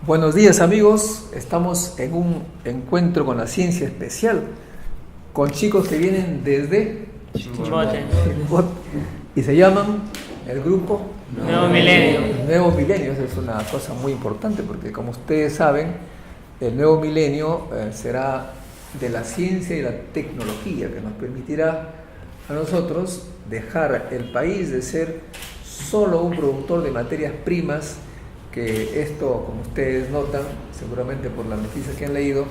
Buenos días amigos, estamos en un encuentro con la ciencia especial, con chicos que vienen desde Chimbote. Y se llaman el grupo Nuevo Milenio. Nuevo Milenio. Esa es una cosa muy importante porque, como ustedes saben, el Nuevo Milenio será de la ciencia y la tecnología, que nos permitirá a nosotros dejar el país de ser solo un productor de materias primas, que esto, como ustedes notan, seguramente por las noticias que han leído,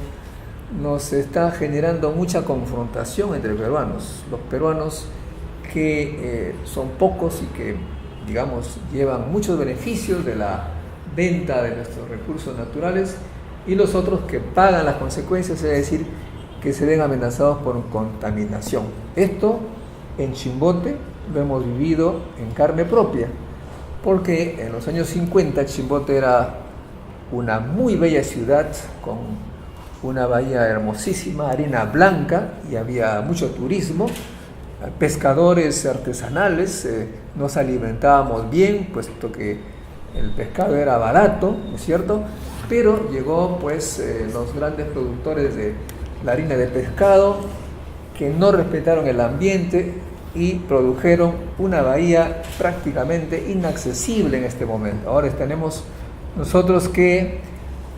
nos está generando mucha confrontación entre peruanos. Los peruanos que son pocos y que, digamos, llevan muchos beneficios de la venta de nuestros recursos naturales, y los otros que pagan las consecuencias, es decir, que se ven amenazados por contaminación. Esto en Chimbote lo hemos vivido en carne propia, porque en los años 50 Chimbote era una muy bella ciudad con una bahía hermosísima, arena blanca, y había mucho turismo, pescadores artesanales, nos alimentábamos bien, puesto que el pescado era barato, ¿no es cierto? Pero llegó pues los grandes productores de la harina de pescado, que no respetaron el ambiente y produjeron una bahía prácticamente inaccesible en este momento. Ahora tenemos nosotros que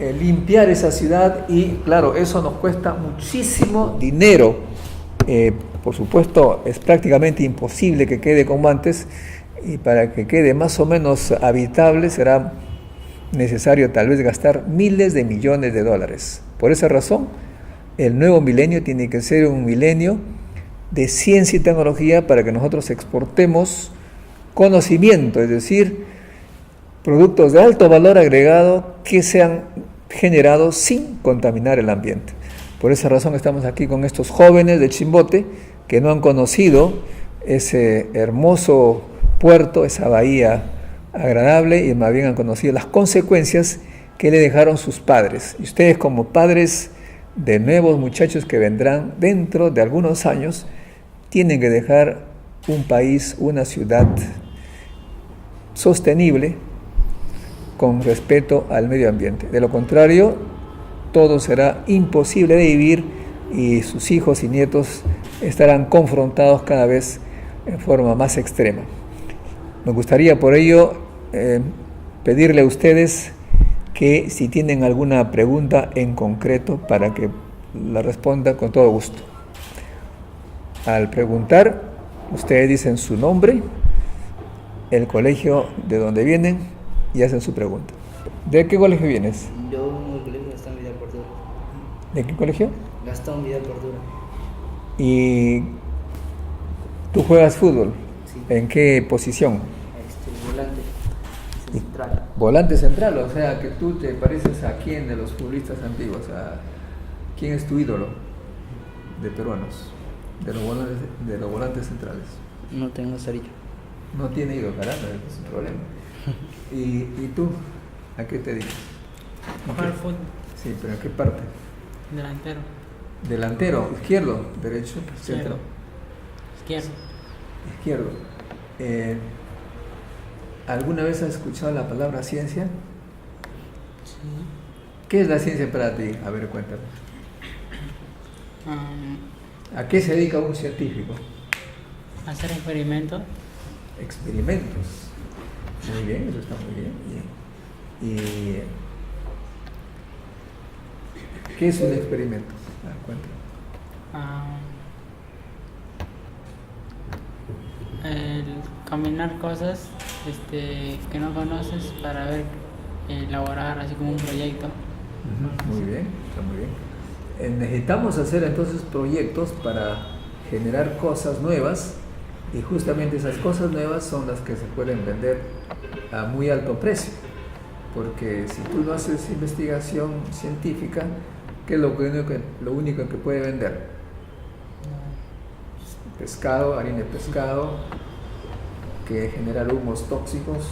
limpiar esa ciudad, y claro, eso nos cuesta muchísimo dinero. Por supuesto, es prácticamente imposible que quede como antes, y para que quede más o menos habitable será necesario tal vez gastar miles de millones de dólares. Por esa razón, el nuevo milenio tiene que ser un milenio de ciencia y tecnología, para que nosotros exportemos conocimiento, es decir, productos de alto valor agregado que sean generados sin contaminar el ambiente. Por esa razón estamos aquí con estos jóvenes de Chimbote que no han conocido ese hermoso puerto, esa bahía agradable, y más bien han conocido las consecuencias que le dejaron sus padres. Y ustedes, como padres de nuevos muchachos que vendrán dentro de algunos años, tienen que dejar un país, una ciudad sostenible con respeto al medio ambiente. De lo contrario, todo será imposible de vivir, y sus hijos y nietos estarán confrontados cada vez en forma más extrema. Me gustaría por ello pedirle a ustedes que, si tienen alguna pregunta en concreto, para que la responda con todo gusto. Al preguntar, ustedes dicen su nombre, el colegio de donde vienen, y hacen su pregunta. ¿De qué colegio vienes? Yo vengo del colegio Gastón Vidal Cordura. ¿De qué colegio? Gastón Vidal Cordura. ¿Y tú juegas fútbol? Sí. ¿En qué posición? Volante central. Volante central, o sea que tú te pareces a quién de los futbolistas antiguos. ¿Quién es tu ídolo de peruanos, de los volantes centrales? No tengo cerillo. No tiene ídolo, caramba, es un problema. ¿Y tú a qué te dedicas? Jugar fútbol. Sí, pero ¿en qué parte? Delantero. Delantero, izquierdo, derecho, centro. Izquierdo. Izquierdo. ¿Alguna vez has escuchado la palabra ciencia? Sí. ¿Qué es la ciencia para ti? A ver, cuéntame. ¿A qué se dedica un científico? Hacer experimentos. Experimentos. Muy bien, eso está muy bien. ¿Y qué es un experimento? Cuéntame. El combinar cosas que no conoces para ver, elaborar así como un proyecto. Muy bien, está muy bien. Necesitamos hacer entonces proyectos para generar cosas nuevas, y justamente esas cosas nuevas son las que se pueden vender a muy alto precio, porque si tú no haces investigación científica, ¿qué es lo único que puede vender? Pescado, harina de pescado, que genera humos tóxicos,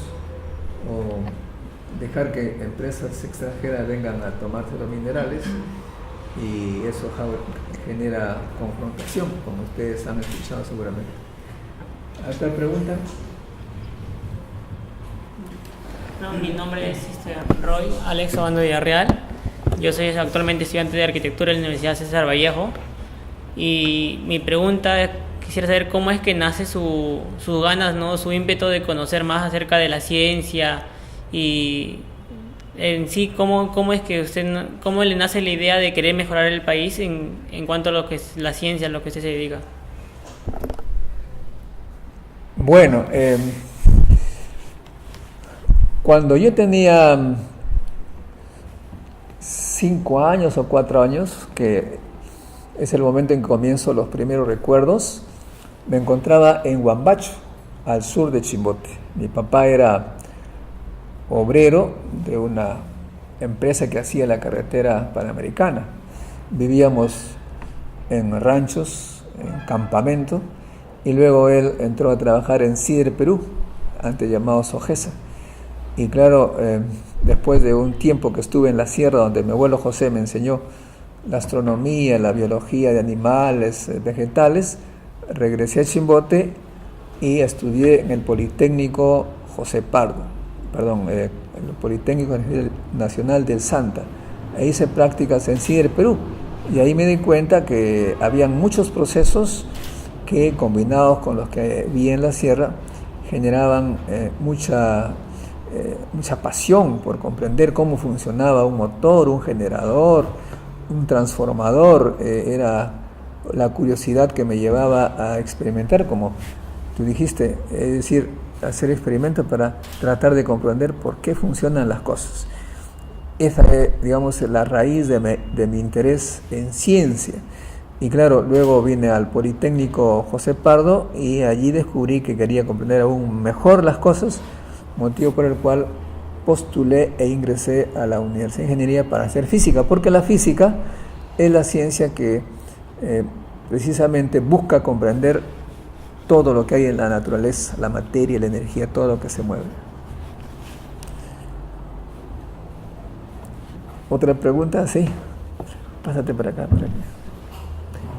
o dejar que empresas extranjeras vengan a tomarse los minerales, y eso genera confrontación, como ustedes han escuchado seguramente. ¿Otra pregunta? No, mi nombre es Roy Alex Obando Villarreal. Yo soy actualmente estudiante de arquitectura en la Universidad César Vallejo. Y mi pregunta, quisiera saber cómo es que nace sus ganas, ¿no? Su ímpetu de conocer más acerca de la ciencia y en sí, cómo es que cómo le nace la idea de querer mejorar el país en cuanto a lo que es la ciencia, a lo que usted se dedica. Bueno, cuando yo tenía 5 años o 4 años, que es el momento en que comienzo los primeros recuerdos, me encontraba en Huambacho, al sur de Chimbote. Mi papá era obrero de una empresa que hacía la carretera panamericana. Vivíamos en ranchos, en campamento, y luego él entró a trabajar en Cider Perú, antes llamado Sogesa. Y claro, después de un tiempo que estuve en la sierra, donde mi abuelo José me enseñó la astronomía, la biología de animales, vegetales, regresé a Chimbote y estudié en el Politécnico José Pardo, el Politécnico Nacional del Santa. Ahí hice prácticas en Cider Perú, y ahí me di cuenta que habían muchos procesos que, combinados con los que vi en la sierra, generaban mucha pasión por comprender cómo funcionaba un motor, un generador, un transformador. Era la curiosidad que me llevaba a experimentar, como tú dijiste, es decir, hacer experimentos para tratar de comprender por qué funcionan las cosas. Esa es, digamos, la raíz de mi interés en ciencia. Y claro, luego vine al Politécnico José Pardo y allí descubrí que quería comprender aún mejor las cosas, motivo por el cual postulé e ingresé a la Universidad de Ingeniería para hacer física, porque la física es la ciencia que precisamente busca comprender todo lo que hay en la naturaleza, la materia, la energía, todo lo que se mueve. ¿Otra pregunta? Sí. Pásate para acá, para aquí.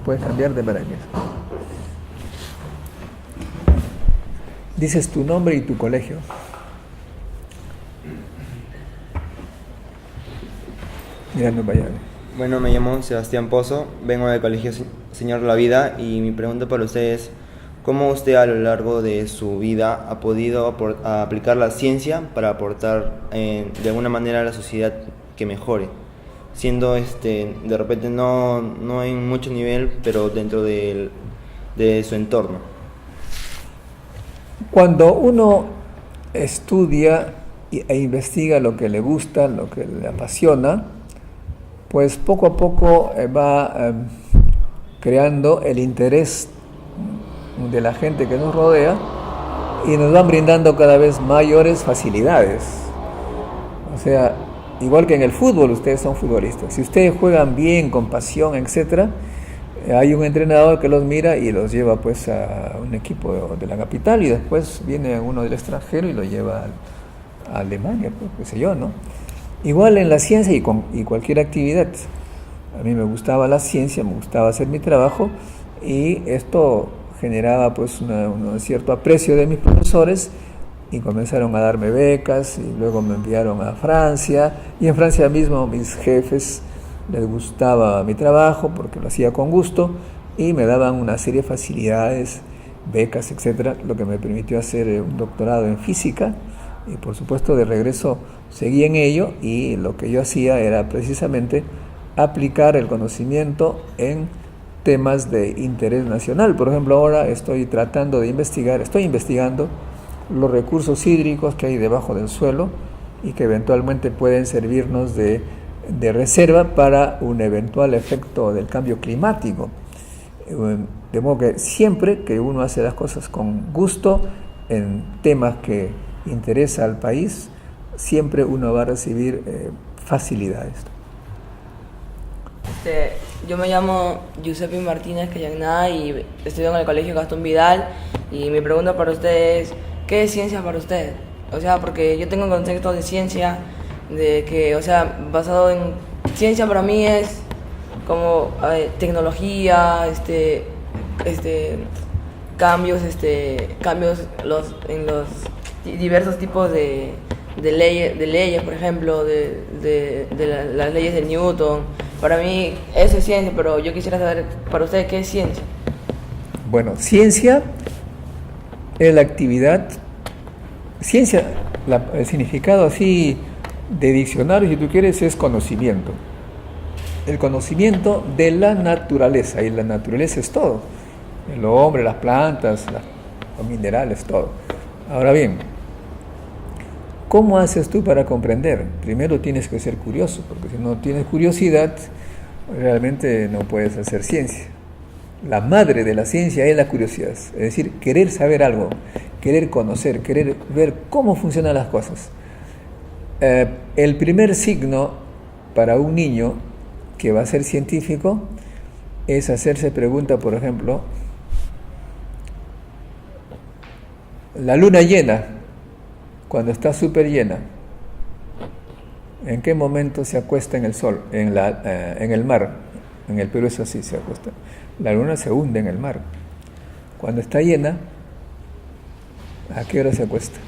Puedes cambiarte para aquí. Dices tu nombre y tu colegio. Mirando para allá. Bueno, me llamo Sebastián Pozo, vengo del Colegio Señor La Vida, y mi pregunta para usted es: ¿cómo usted a lo largo de su vida ha podido aplicar la ciencia para aportar de alguna manera a la sociedad que mejore? Siendo de repente no en mucho nivel, pero dentro de su entorno. Cuando uno estudia e investiga lo que le gusta, lo que le apasiona, pues poco a poco va creando el interés de la gente que nos rodea y nos van brindando cada vez mayores facilidades. O sea, igual que en el fútbol, ustedes son futbolistas. Si ustedes juegan bien, con pasión, etc., hay un entrenador que los mira y los lleva pues a un equipo de la capital, y después viene uno del extranjero y lo lleva a Alemania, pues, qué sé yo, ¿no? Igual en la ciencia y cualquier actividad. A mí me gustaba la ciencia, me gustaba hacer mi trabajo, y esto generaba pues un cierto aprecio de mis profesores, y comenzaron a darme becas, y luego me enviaron a Francia, y en Francia mismo mis jefes les gustaba mi trabajo porque lo hacía con gusto, y me daban una serie de facilidades, becas, etcétera, lo que me permitió hacer un doctorado en física. Y por supuesto de regreso seguí en ello, y lo que yo hacía era precisamente aplicar el conocimiento en temas de interés nacional. Por ejemplo, ahora estoy investigando los recursos hídricos que hay debajo del suelo y que eventualmente pueden servirnos de reserva para un eventual efecto del cambio climático. De modo que siempre que uno hace las cosas con gusto en temas que interesa al país, siempre uno va a recibir facilidades. Yo me llamo Giuseppe Martínez Cayagná y estudio en el Colegio Gastón Vidal, y mi pregunta para usted es: ¿qué es ciencia para usted? O sea, porque yo tengo un concepto de ciencia de que, o sea, basado en ciencia para mí es como tecnología, cambios en los diversos tipos de de leyes, por ejemplo, las leyes de Newton. Para mí eso es ciencia, pero yo quisiera saber para ustedes qué es ciencia. Bueno, ciencia es la actividad, ciencia, el significado así de diccionario, si tú quieres, es conocimiento. El conocimiento de la naturaleza, y la naturaleza es todo. El hombre, las plantas, los minerales, todo. Ahora bien, ¿cómo haces tú para comprender? Primero tienes que ser curioso, porque si no tienes curiosidad, realmente no puedes hacer ciencia. La madre de la ciencia es la curiosidad, es decir, querer saber algo, querer conocer, querer ver cómo funcionan las cosas. El primer signo para un niño que va a ser científico es hacerse pregunta, por ejemplo, la luna llena, cuando está súper llena, ¿en qué momento se acuesta en el sol, en el mar? En el Perú es así, se acuesta. La luna se hunde en el mar. Cuando está llena, ¿a qué hora se acuesta?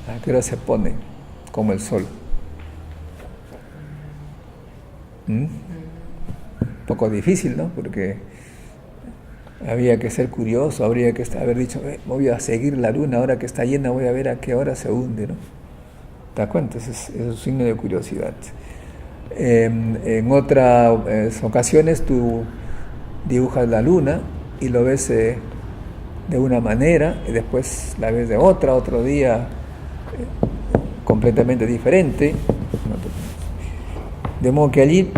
¿A qué hora se pone como el sol? Un poco difícil, ¿no? Porque había que ser curioso, habría que haber dicho, voy a seguir la luna, ahora que está llena voy a ver a qué hora se hunde, ¿no? ¿Te das cuenta? Ese es un signo de curiosidad. En otras ocasiones tú dibujas la luna y lo ves de una manera y después la ves de otro día completamente diferente. De modo que allí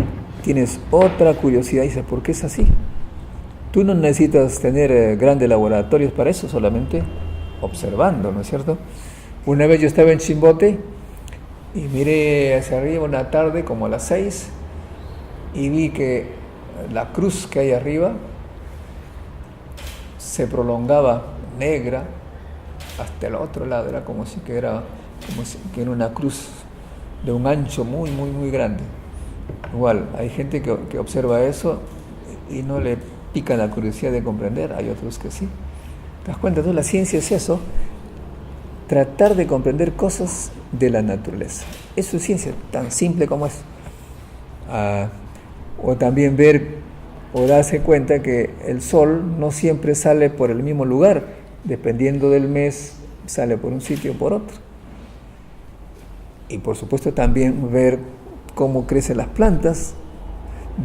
tienes otra curiosidad y dices, ¿por qué es así? Tú no necesitas tener grandes laboratorios para eso, solamente observando, ¿no es cierto? Una vez yo estaba en Chimbote y miré hacia arriba una tarde como a las 6 y vi que la cruz que hay arriba se prolongaba negra hasta el otro lado, era como si que era una cruz de un ancho muy, muy, muy grande. Igual, hay gente que observa eso y no le pica la curiosidad de comprender, hay otros que sí. ¿Te das cuenta? Entonces la ciencia es eso, tratar de comprender cosas de la naturaleza. Eso es ciencia, tan simple como es. O también ver o darse cuenta que el sol no siempre sale por el mismo lugar, dependiendo del mes sale por un sitio o por otro. Y por supuesto también ver cómo crecen las plantas,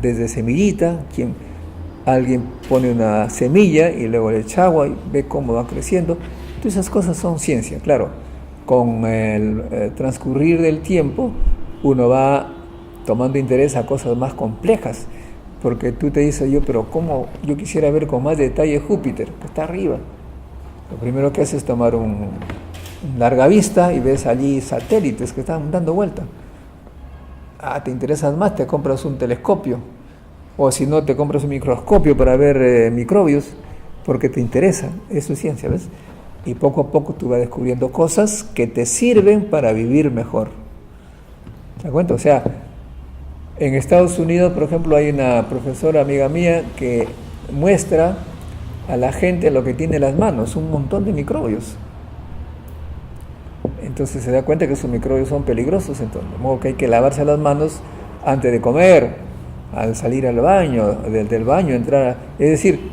desde semillita, alguien pone una semilla y luego le echa agua y ve cómo va creciendo. Todas esas cosas son ciencia, claro. Con el transcurrir del tiempo uno va tomando interés a cosas más complejas, porque tú te dices, pero ¿cómo? Yo quisiera ver con más detalle Júpiter, que está arriba. Lo primero que haces es tomar un larga vista y ves allí satélites que están dando vuelta. Te interesas más, te compras un telescopio, o si no, te compras un microscopio para ver microbios, porque te interesa. Eso es ciencia, ¿ves? Y poco a poco tú vas descubriendo cosas que te sirven para vivir mejor. ¿Te das cuenta? O sea, en Estados Unidos, por ejemplo, hay una profesora amiga mía que muestra a la gente lo que tiene en las manos, un montón de microbios. Entonces se da cuenta que esos microbios son peligrosos, entonces, de modo que hay que lavarse las manos antes de comer, al salir al baño, del baño entrar, es decir,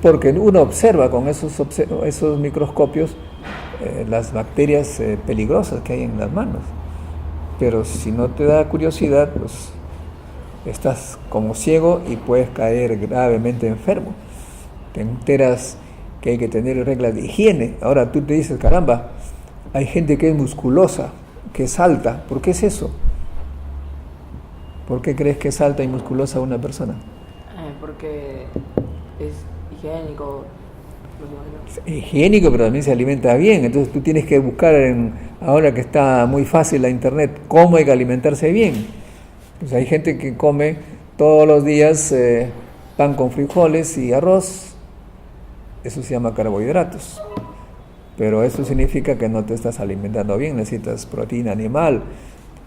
porque uno observa con esos microscopios las bacterias peligrosas que hay en las manos. Pero si no te da curiosidad, pues estás como ciego y puedes caer gravemente enfermo. Te enteras que hay que tener reglas de higiene. Ahora tú te dices, caramba, hay gente que es musculosa, que es alta. ¿Por qué es eso? ¿Por qué crees que es alta y musculosa una persona? Porque es higiénico. Higiénico, pero también se alimenta bien. Entonces tú tienes que buscar, ahora que está muy fácil la internet, cómo hay que alimentarse bien. Pues hay gente que come todos los días pan con frijoles y arroz. Eso se llama carbohidratos. Pero eso significa que no te estás alimentando bien. Necesitas proteína animal,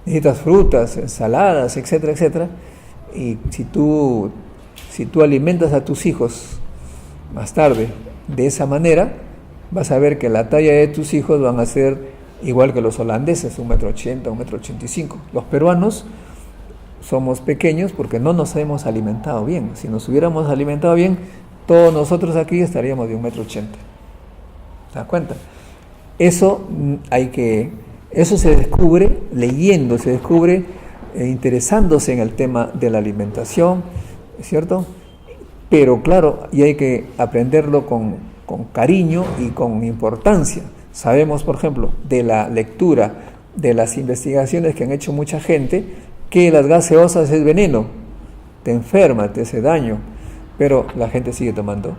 necesitas frutas, ensaladas, etcétera, etcétera. Y si tú alimentas a tus hijos más tarde de esa manera, vas a ver que la talla de tus hijos van a ser igual que los holandeses, 1,80 m, 1,85 m. Los peruanos somos pequeños porque no nos hemos alimentado bien. Si nos hubiéramos alimentado bien, todos nosotros aquí estaríamos de 1,80 m. ¿Te das cuenta? Eso se descubre leyendo, se descubre interesándose en el tema de la alimentación, ¿cierto? Pero claro, y hay que aprenderlo con cariño y con importancia. Sabemos, por ejemplo, de la lectura, de las investigaciones que han hecho mucha gente, que las gaseosas es veneno, te enferma, te hace daño, pero la gente sigue tomando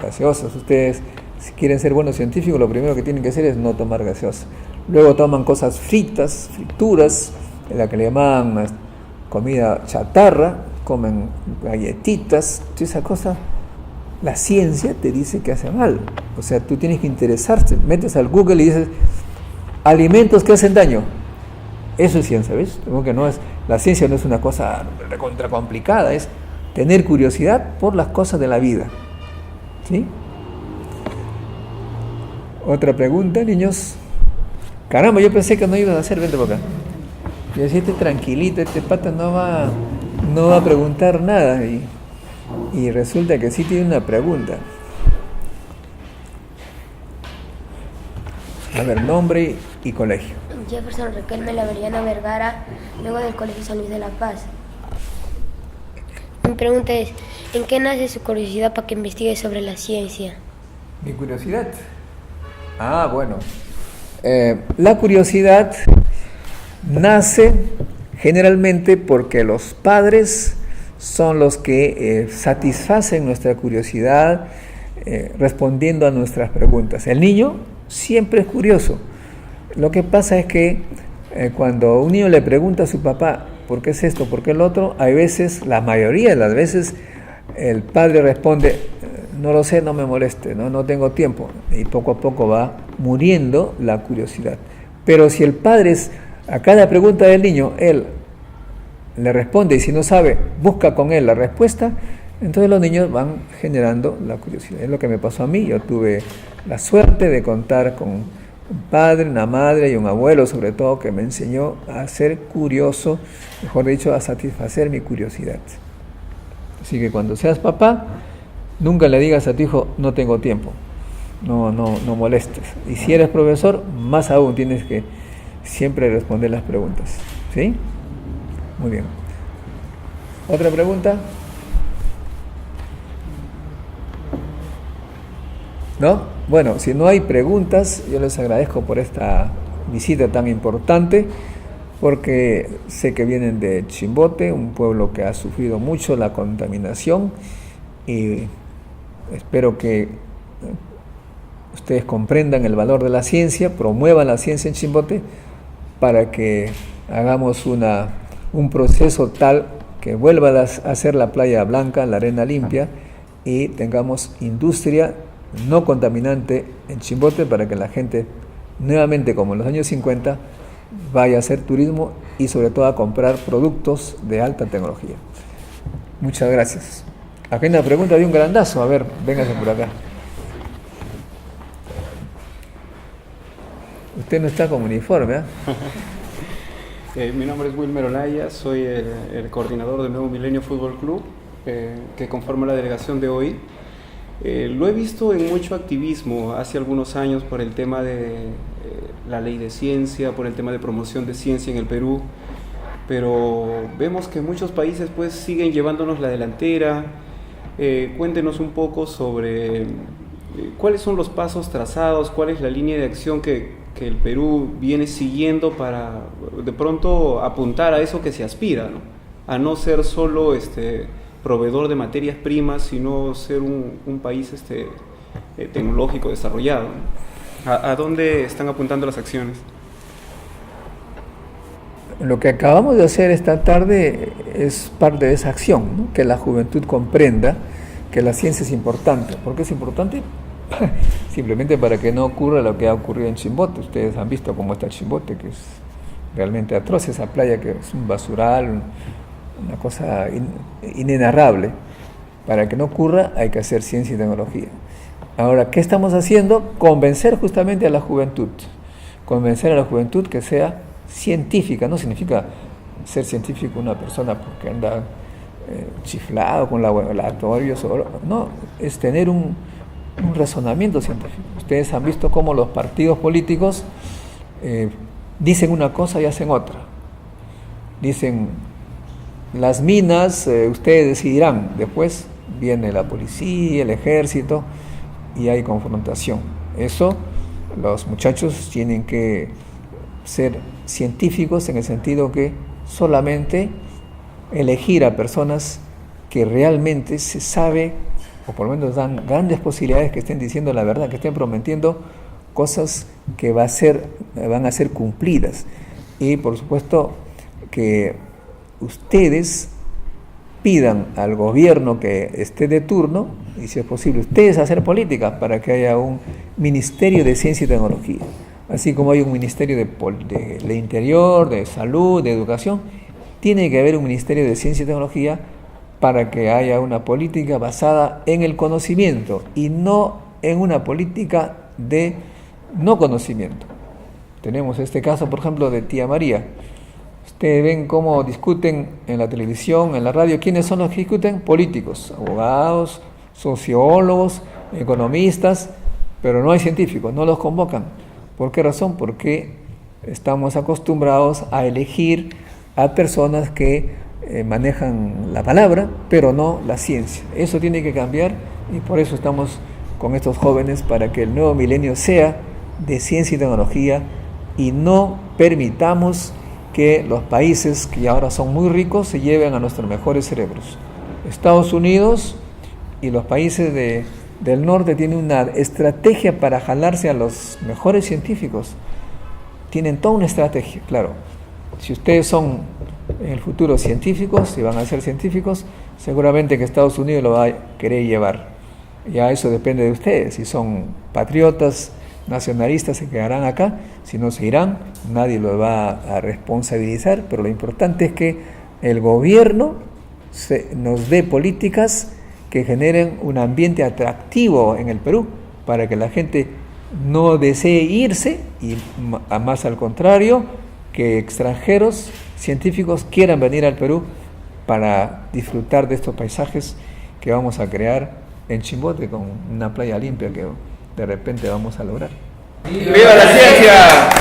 gaseosas. Ustedes, si quieren ser buenos científicos, lo primero que tienen que hacer es no tomar gaseosas. Luego toman cosas fritas, frituras, en la que le llaman comida chatarra, comen galletitas, toda esa cosa. La ciencia te dice que hace mal. O sea, tú tienes que interesarte, metes al Google y dices alimentos que hacen daño. Eso es ciencia, ¿ves? Como que no es, la ciencia no es una cosa recontra complicada, es tener curiosidad por las cosas de la vida. ¿Sí? Otra pregunta, niños. Caramba, yo pensé que no ibas a hacer, vente por acá. Yo decía, tranquilito, este pata no va a preguntar nada. Y resulta que sí tiene una pregunta. A ver, nombre y colegio. Jefferson Riquelme Laveriano Vergara, luego del Colegio San Luis de la Paz. Mi pregunta es, ¿en qué nace su curiosidad para que investigue sobre la ciencia? ¿Mi curiosidad? Bueno. La curiosidad nace generalmente porque los padres son los que satisfacen nuestra curiosidad respondiendo a nuestras preguntas. El niño siempre es curioso. Lo que pasa es que cuando un niño le pregunta a su papá ¿por qué es esto? ¿Por qué el otro? Hay veces, la mayoría de las veces, el padre responde no lo sé, no me moleste, no tengo tiempo, y poco a poco va muriendo la curiosidad. Pero si el padre a cada pregunta del niño, él le responde, y si no sabe, busca con él la respuesta, entonces los niños van generando la curiosidad. Es lo que me pasó a mí. Yo tuve la suerte de contar con un padre, una madre y un abuelo, sobre todo, que me enseñó a ser curioso, mejor dicho, a satisfacer mi curiosidad. Así que cuando seas papá, nunca le digas a tu hijo, no tengo tiempo, no molestes. Y si eres profesor, más aún tienes que siempre responder las preguntas. ¿Sí? Muy bien. ¿Otra pregunta? ¿No? Bueno, si no hay preguntas, yo les agradezco por esta visita tan importante, porque sé que vienen de Chimbote, un pueblo que ha sufrido mucho la contaminación, y espero que ustedes comprendan el valor de la ciencia, promuevan la ciencia en Chimbote para que hagamos un proceso tal que vuelva a ser la playa blanca, la arena limpia, y tengamos industria no contaminante en Chimbote para que la gente nuevamente, como en los años 50, vaya a hacer turismo y sobre todo a comprar productos de alta tecnología. Muchas gracias. Acá hay una pregunta de un grandazo. A ver, véngase por acá. Usted no está con uniforme, ¿eh? Mi nombre es Wilmer Olaya, soy el coordinador del Nuevo Milenio Fútbol Club, que conforma la delegación de hoy. Lo he visto en mucho activismo hace algunos años por el tema de la ley de ciencia, por el tema de promoción de ciencia en el Perú, pero vemos que muchos países pues siguen llevándonos la delantera. Cuéntenos un poco sobre cuáles son los pasos trazados, cuál es la línea de acción que el Perú viene siguiendo para de pronto apuntar a eso que se aspira, ¿no? A no ser solo proveedor de materias primas, sino ser un país tecnológico desarrollado, ¿no? ¿A dónde están apuntando las acciones? Lo que acabamos de hacer esta tarde es parte de esa acción, ¿no? Que la juventud comprenda que la ciencia es importante. ¿Por qué es importante? Simplemente para que no ocurra lo que ha ocurrido en Chimbote. Ustedes han visto cómo está Chimbote, que es realmente atroz, esa playa que es un basural, una cosa inenarrable. Para que no ocurra hay que hacer ciencia y tecnología. Ahora, ¿qué estamos haciendo? Convencer justamente a la juventud. convencer a la juventud que sea científica. No significa ser científico una persona porque anda chiflado con laboratorios, no, es tener un razonamiento científico. Ustedes han visto cómo los partidos políticos dicen una cosa y hacen otra. Dicen, las minas, ustedes decidirán. Después viene la policía, el ejército, y hay confrontación. Eso, los muchachos tienen que ser científicos en el sentido que solamente elegir a personas que realmente se sabe, o por lo menos dan grandes posibilidades que estén diciendo la verdad, que estén prometiendo cosas que van a ser cumplidas. Y por supuesto que ustedes pidan al gobierno que esté de turno, y si es posible ustedes hacer políticas para que haya un Ministerio de Ciencia y Tecnología, así como hay un Ministerio de Interior, de Salud, de Educación. Tiene que haber un Ministerio de Ciencia y Tecnología para que haya una política basada en el conocimiento y no en una política de no conocimiento. Tenemos este caso, por ejemplo, de Tía María. Ustedes ven cómo discuten en la televisión, en la radio. ¿Quiénes son los que discuten? Políticos, abogados, sociólogos, economistas, pero no hay científicos, no los convocan. ¿Por qué razón? Porque estamos acostumbrados a elegir a personas que manejan la palabra, pero no la ciencia. Eso tiene que cambiar y por eso estamos con estos jóvenes para que el nuevo milenio sea de ciencia y tecnología y no permitamos que los países que ahora son muy ricos se lleven a nuestros mejores cerebros. Estados Unidos y los países del norte tienen una estrategia para jalarse a los mejores científicos. Tienen toda una estrategia, claro. Si ustedes son en el futuro científicos, si van a ser científicos, seguramente que Estados Unidos lo va a querer llevar. Ya eso depende de ustedes. Si son patriotas, nacionalistas, se quedarán acá. Si no, se irán. Nadie los va a responsabilizar. Pero lo importante es que el gobierno nos dé políticas que generen un ambiente atractivo en el Perú para que la gente no desee irse y más al contrario, que extranjeros científicos quieran venir al Perú para disfrutar de estos paisajes que vamos a crear en Chimbote con una playa limpia que de repente vamos a lograr. ¡Viva la ciencia!